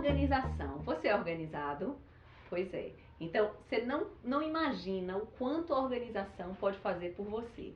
Organização. Você é organizado? Pois é. Então, você não imagina o quanto a organização pode fazer por você.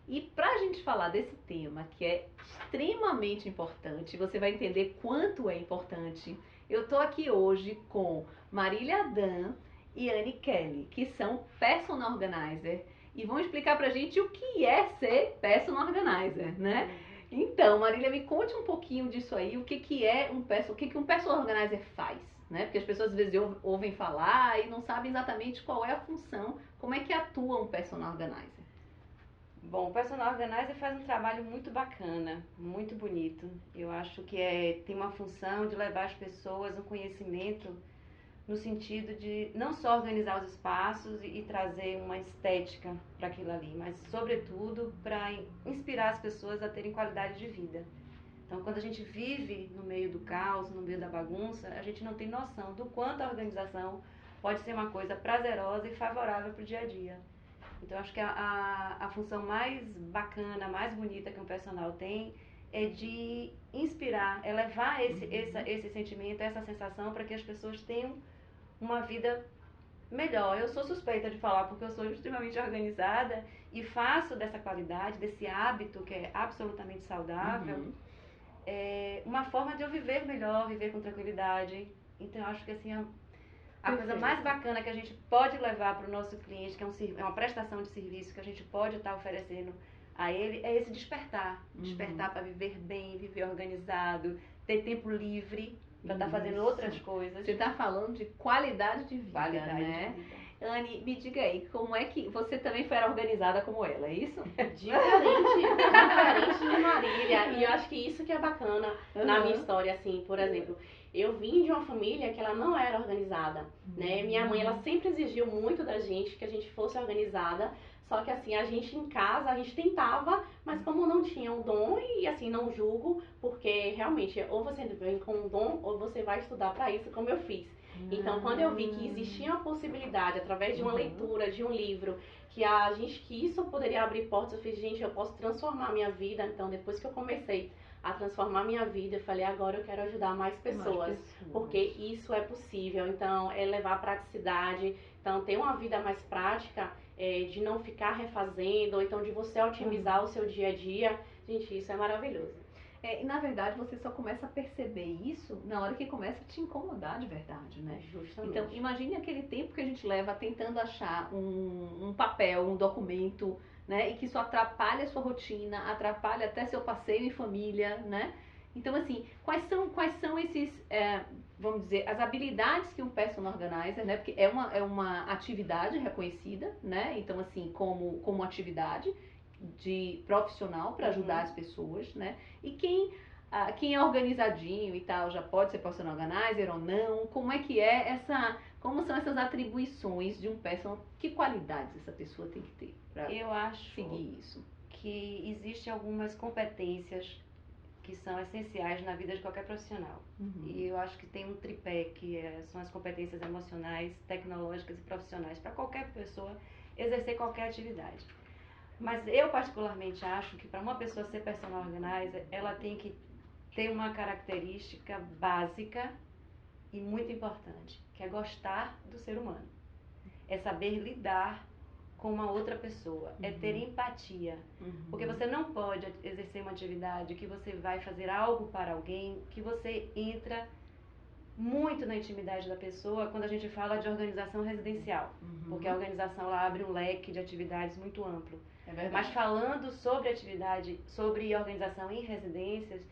E para a gente falar desse tema, que é extremamente importante, você vai entender quanto é importante, eu estou aqui hoje com Marília Adam e Anne Kelly, que são Personal Organizer, e vão explicar pra gente o que é ser Personal Organizer, né? Então, Marília, me conte um pouquinho disso aí, o que é o que um Personal Organizer faz, né? Porque as pessoas às vezes ouvem falar e não sabem exatamente qual é a função, como é que atua um Personal Organizer. Bom, o Personal Organizer faz um trabalho muito bacana, muito bonito. Eu acho que tem uma função de levar as pessoas um conhecimento no sentido de não só organizar os espaços e trazer uma estética para aquilo ali, mas sobretudo para inspirar as pessoas a terem qualidade de vida. Então, quando a gente vive no meio do caos, no meio da bagunça, a gente não tem noção do quanto a organização pode ser uma coisa prazerosa e favorável para o dia a dia. Então, acho que a função mais bacana, mais bonita que um personal tem é de inspirar, é levar esse sentimento, essa sensação para que as pessoas tenham uma vida melhor. Eu sou suspeita de falar porque eu sou extremamente organizada e faço dessa qualidade, desse hábito que é absolutamente saudável, uma forma de eu viver melhor, viver com tranquilidade. Então, eu acho que assim, a coisa mais bacana que a gente pode levar para o nosso cliente, que é uma prestação de serviço que a gente pode estar oferecendo a ele, é esse despertar. Despertar para viver bem, viver organizado, ter tempo livre para estar fazendo outras coisas. Você está falando de qualidade de vida, né? De vida. Anne, me diga aí, como é que você também foi organizada como ela, é isso? Diferente de Marília. E eu acho que isso que é bacana na minha história, assim, por exemplo. Eu vim de uma família que ela não era organizada, né? Minha mãe, ela sempre exigiu muito da gente que a gente fosse organizada. Só que assim, a gente em casa, a gente tentava, mas como não tinha o dom, e assim, não julgo, porque realmente, ou você vem com um dom, ou você vai estudar para isso, como eu fiz. Então, quando eu vi que existia uma possibilidade, através de uma leitura, de um livro, que isso poderia abrir portas, eu fiz, gente, eu posso transformar a minha vida. Então, depois que eu comecei a transformar a minha vida, eu falei, agora eu quero ajudar mais pessoas, porque isso é possível. Então, é levar praticidade, então, ter uma vida mais prática, de não ficar refazendo, ou então de você otimizar o seu dia a dia. Gente, isso é maravilhoso. E na verdade você só começa a perceber isso na hora que começa a te incomodar de verdade, né? Justamente. Então, imagine aquele tempo que a gente leva tentando achar um papel, um documento, né? E que isso atrapalha a sua rotina, atrapalha até seu passeio em família, né? Então, assim, quais são esses, vamos dizer, as habilidades que um personal organizer, né? Porque é uma atividade reconhecida, né? Então, assim, como atividade de profissional para ajudar as pessoas, né? E quem é organizadinho e tal já pode ser personal organizer ou não? Como são essas atribuições de um personal? Que qualidades essa pessoa tem que ter para seguir isso? Que existem algumas competências que são essenciais na vida de qualquer profissional. E eu acho que tem um tripé são as competências emocionais, tecnológicas e profissionais para qualquer pessoa exercer qualquer atividade. Mas eu particularmente acho que para uma pessoa ser personal organizer, ela tem que ter uma característica básica e muito importante, que é gostar do ser humano. É saber lidar com uma outra pessoa, é ter empatia. Porque você não pode exercer uma atividade que você vai fazer algo para alguém, que você entra muito na intimidade da pessoa quando a gente fala de organização residencial. Porque a organização ela abre um leque de atividades muito amplo. Mas falando sobre organização em residências,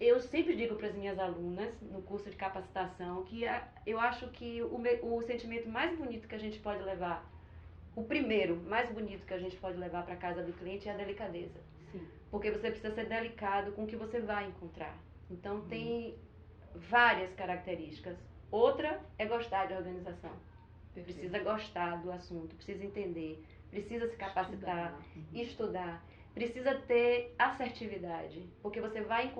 eu sempre digo para as minhas alunas no curso de capacitação que eu acho que o sentimento mais bonito que a gente pode levar, o primeiro mais bonito que a gente pode levar para a casa do cliente é a delicadeza. Sim. Porque você precisa ser delicado com o que você vai encontrar. Então tem várias características. Outra é gostar de organização. Precisa gostar do assunto, precisa entender, precisa se capacitar, estudar. Precisa ter assertividade, porque você vai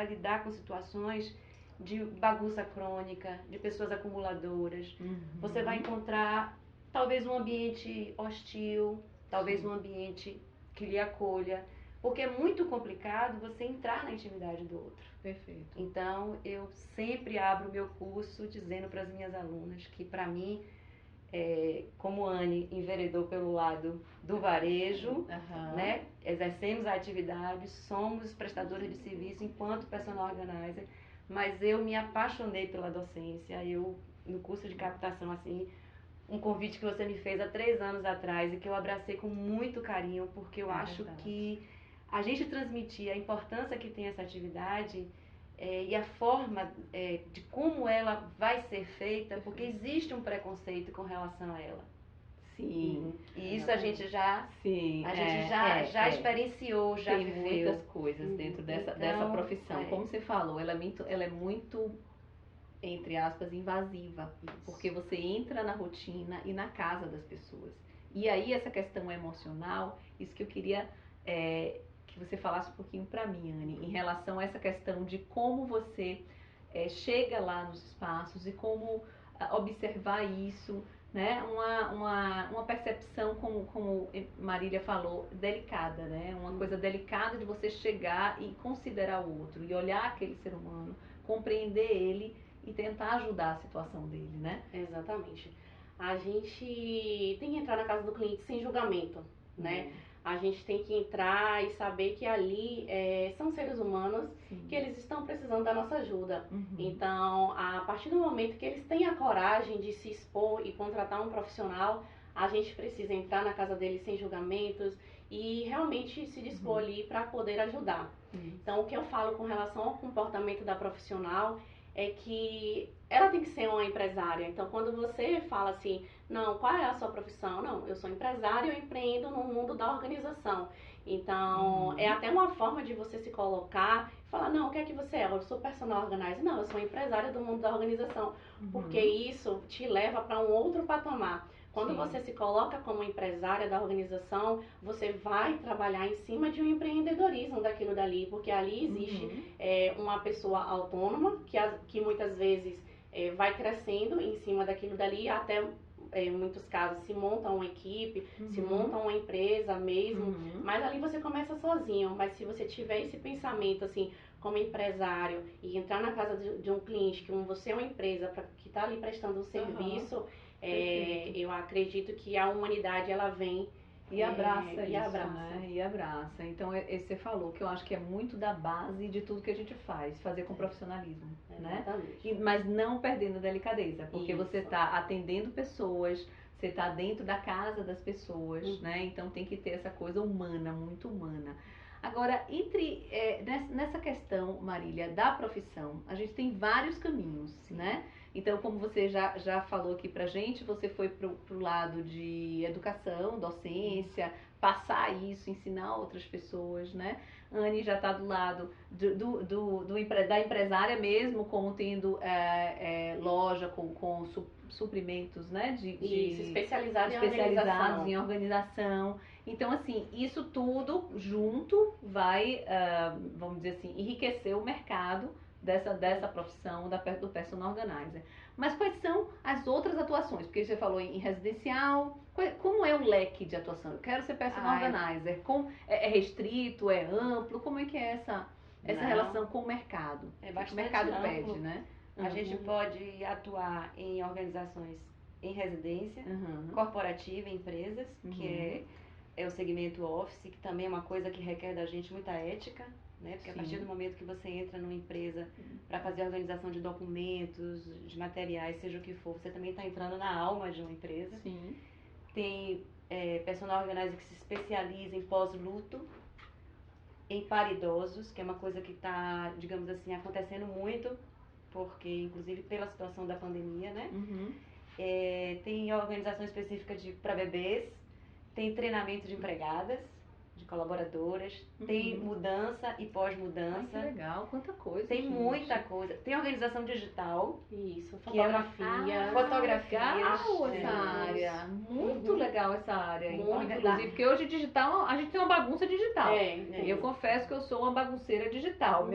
lidar com situações de bagunça crônica, de pessoas acumuladoras. Você vai encontrar talvez um ambiente hostil, talvez um ambiente que lhe acolha. porque é muito complicado você entrar na intimidade do outro. Perfeito. Então, eu sempre abro meu curso dizendo para as minhas alunas que, para mim, como Anne enveredou pelo lado do varejo, né? Exercemos a atividade, somos prestadoras de serviço enquanto personal organizer, mas eu me apaixonei pela docência. Eu, no curso de captação, assim, um convite que você me fez há 3 anos atrás e que eu abracei com muito carinho, porque eu acho que a gente transmitir a importância que tem essa atividade e a forma de como ela vai ser feita, porque existe um preconceito com relação a ela. Sim. E isso a gente já, experienciou, já tem viveu. muitas coisas dentro dessa profissão. Como você falou, ela é muito, entre aspas, invasiva, porque você entra na rotina e na casa das pessoas. E aí essa questão emocional, isso que eu queria que você falasse um pouquinho para mim, Anne, em relação a essa questão de como você chega lá nos espaços e como observar isso, né? Uma percepção, como Marília falou, delicada, né? Uma coisa delicada de você chegar e considerar o outro, e olhar aquele ser humano, compreender ele e tentar ajudar a situação dele, né? Exatamente. A gente tem que entrar na casa do cliente sem julgamento, né? A gente tem que entrar e saber que ali são seres humanos, que eles estão precisando da nossa ajuda. Então, a partir do momento que eles têm a coragem de se expor e contratar um profissional, a gente precisa entrar na casa deles sem julgamentos e realmente se dispor ali para poder ajudar. Então, o que eu falo com relação ao comportamento da profissional é que ela tem que ser uma empresária. Então, quando você fala assim, não, qual é a sua profissão? Não, eu sou empresária, eu empreendo no mundo da organização. Então, é até uma forma de você se colocar e falar, não, o que é que você é? Eu sou personal organizer. Não, eu sou empresária do mundo da organização. Porque isso te leva para um outro patamar. Quando você se coloca como empresária da organização, você vai trabalhar em cima de um empreendedorismo daquilo dali, porque ali existe uma pessoa autônoma, que muitas vezes vai crescendo em cima daquilo dali, até em muitos casos se monta uma equipe, se monta uma empresa mesmo, mas ali você começa sozinho. Mas se você tiver esse pensamento assim, como empresário, e entrar na casa de um cliente, que você é uma empresa que está ali prestando um serviço, eu acredito que a humanidade ela vem e abraça isso, né? E abraça. Então, você falou que eu acho que é muito da base de tudo que a gente faz, fazer com profissionalismo, né? Mas não perdendo a delicadeza, porque você está atendendo pessoas, você está dentro da casa das pessoas, né? Então, tem que ter essa coisa humana, muito humana. Agora, nessa questão, Marília, da profissão, a gente tem vários caminhos, né? Então, como você já falou aqui pra gente, você foi pro lado de educação, docência, passar isso, ensinar outras pessoas, né? Anne já está do lado da empresária mesmo, como tendo loja com suprimentos, né? Especializados em organização. Então, assim, isso tudo junto vai, vamos dizer assim, enriquecer o mercado dessa profissão do personal organizer. Mas quais são as outras atuações? Porque você falou em residencial, como é o leque de atuação? Eu quero ser personal organizer. É restrito, é amplo? Como é que é essa relação com o mercado? É bastante o mercado amplo. pede, né? A gente pode atuar em organizações em residência, corporativa, em empresas, que é o segmento office, que também é uma coisa que requer da gente muita ética, né? Porque a partir do momento que você entra numa empresa para fazer a organização de documentos, de materiais, seja o que for, você também está entrando na alma de uma empresa. Tem personal organizer que se especializa em pós-luto, em paridosos, que é uma coisa que está, digamos assim, acontecendo muito, porque inclusive pela situação da pandemia, né? Tem organização específica para bebês, tem treinamento de empregadas, de colaboradoras, tem mudança e pós-mudança. Que legal, quanta coisa. Tem muita coisa. Tem organização digital. Isso, fotografia. Legal essa área. Muito legal essa área. Inclusive, porque hoje digital, a gente tem uma bagunça digital. E eu confesso que eu sou uma bagunceira digital.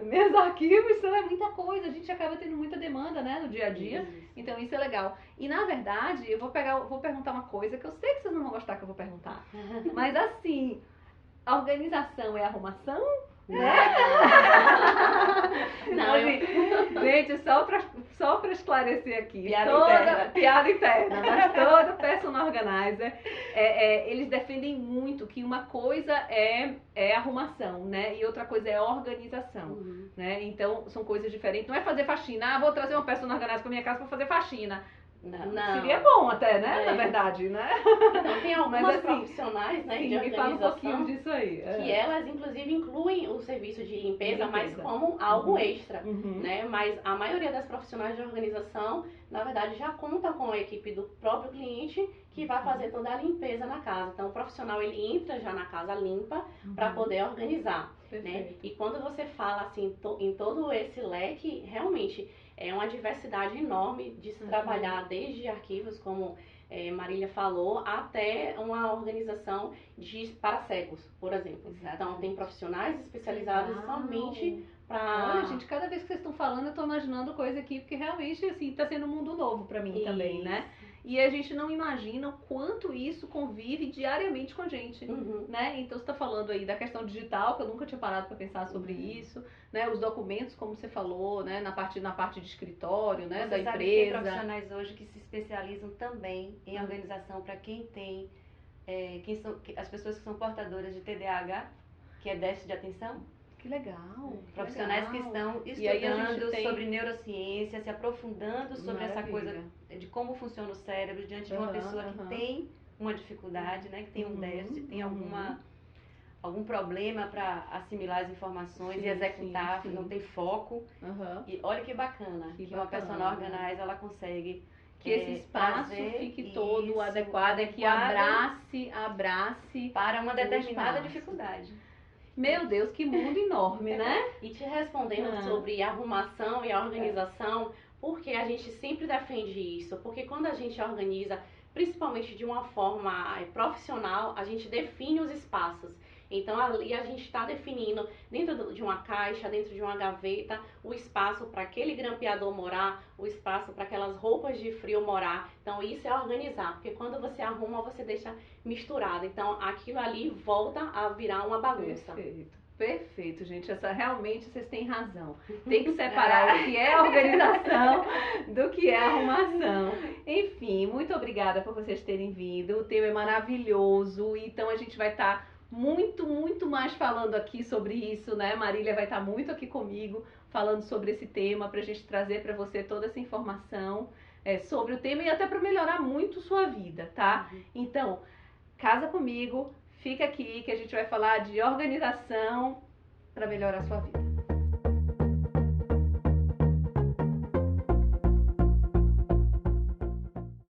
Meus arquivos são muita coisa. A gente acaba tendo muita demanda, né, no dia a dia. Então isso é legal. E na verdade, eu vou perguntar uma coisa que eu sei que vocês não vão gostar que eu vou perguntar. Mas assim, a organização é arrumação? Não, Gente, só pra esclarecer aqui. Piada interna. Piada interna, mas todo personal organizer, eles defendem muito que uma coisa é arrumação, né? E outra coisa é organização, né? Então, são coisas diferentes. Não é fazer faxina. Vou trazer uma personal organizer pra minha casa pra fazer faxina. Não. Seria bom até, né? Na verdade, né? Não, tem algumas Mas, assim, profissionais, né, Sim, de me fala um pouquinho organização disso aí. que elas, inclusive, incluem o serviço de limpeza, mas Limpeza. como algo extra, Uhum. né? Mas a maioria das profissionais de organização, na verdade, já conta com a equipe do próprio cliente que vai fazer toda a limpeza na casa. Então, o profissional, ele entra já na casa limpa para poder organizar, né? Perfeito. E quando você fala, assim, em todo esse leque, realmente é uma diversidade enorme de se trabalhar desde arquivos, como Marília falou, até uma organização para cegos, por exemplo. Então, tem profissionais especializados somente para... Olha, gente, cada vez que vocês estão falando, eu tô imaginando coisa aqui, porque realmente, assim, tá sendo um mundo novo pra mim também, né? E a gente não imagina o quanto isso convive diariamente com a gente, né? Então, você tá falando aí da questão digital, que eu nunca tinha parado pra pensar sobre isso, né? Os documentos, como você falou, né? Na parte de escritório, né? Da Você sabe que empresa. tem profissionais hoje que se especializam também em organização para quem tem, as pessoas que são portadoras de TDAH, que é déficit de atenção. Que legal. Profissionais que estão E aí a gente estudando tem- sobre neurociência, se aprofundando sobre essa coisa Maravilha. de como funciona o cérebro diante de uma pessoa que tem uma dificuldade, né, que tem um déficit, tem algum problema para assimilar as informações e executar, sim. não tem foco. E olha que bacana, que uma personal organizer ela consegue Que esse espaço trazer fique todo isso, adequado e que abrace para uma determinada espaço. dificuldade. Meu Deus, que mundo enorme, né? E te respondendo sobre a arrumação e a organização, porque a gente sempre defende isso, porque quando a gente organiza, principalmente de uma forma profissional, a gente define os espaços. Então ali a gente está definindo dentro de uma caixa, dentro de uma gaveta, o espaço para aquele grampeador morar, o espaço para aquelas roupas de frio morar. Então isso é organizar, porque quando você arruma, você deixa misturado. Então aquilo ali volta a virar uma bagunça. Perfeito, gente. Realmente vocês têm razão. Tem que separar o que é organização do que é arrumação. Enfim, muito obrigada por vocês terem vindo. O tema é maravilhoso. Então a gente vai estar muito mais falando aqui sobre isso, né? Marília vai estar muito aqui comigo falando sobre esse tema pra gente trazer pra você toda essa informação sobre o tema e até pra melhorar muito sua vida, tá? Então, casa comigo, fica aqui que a gente vai falar de organização pra melhorar a sua vida.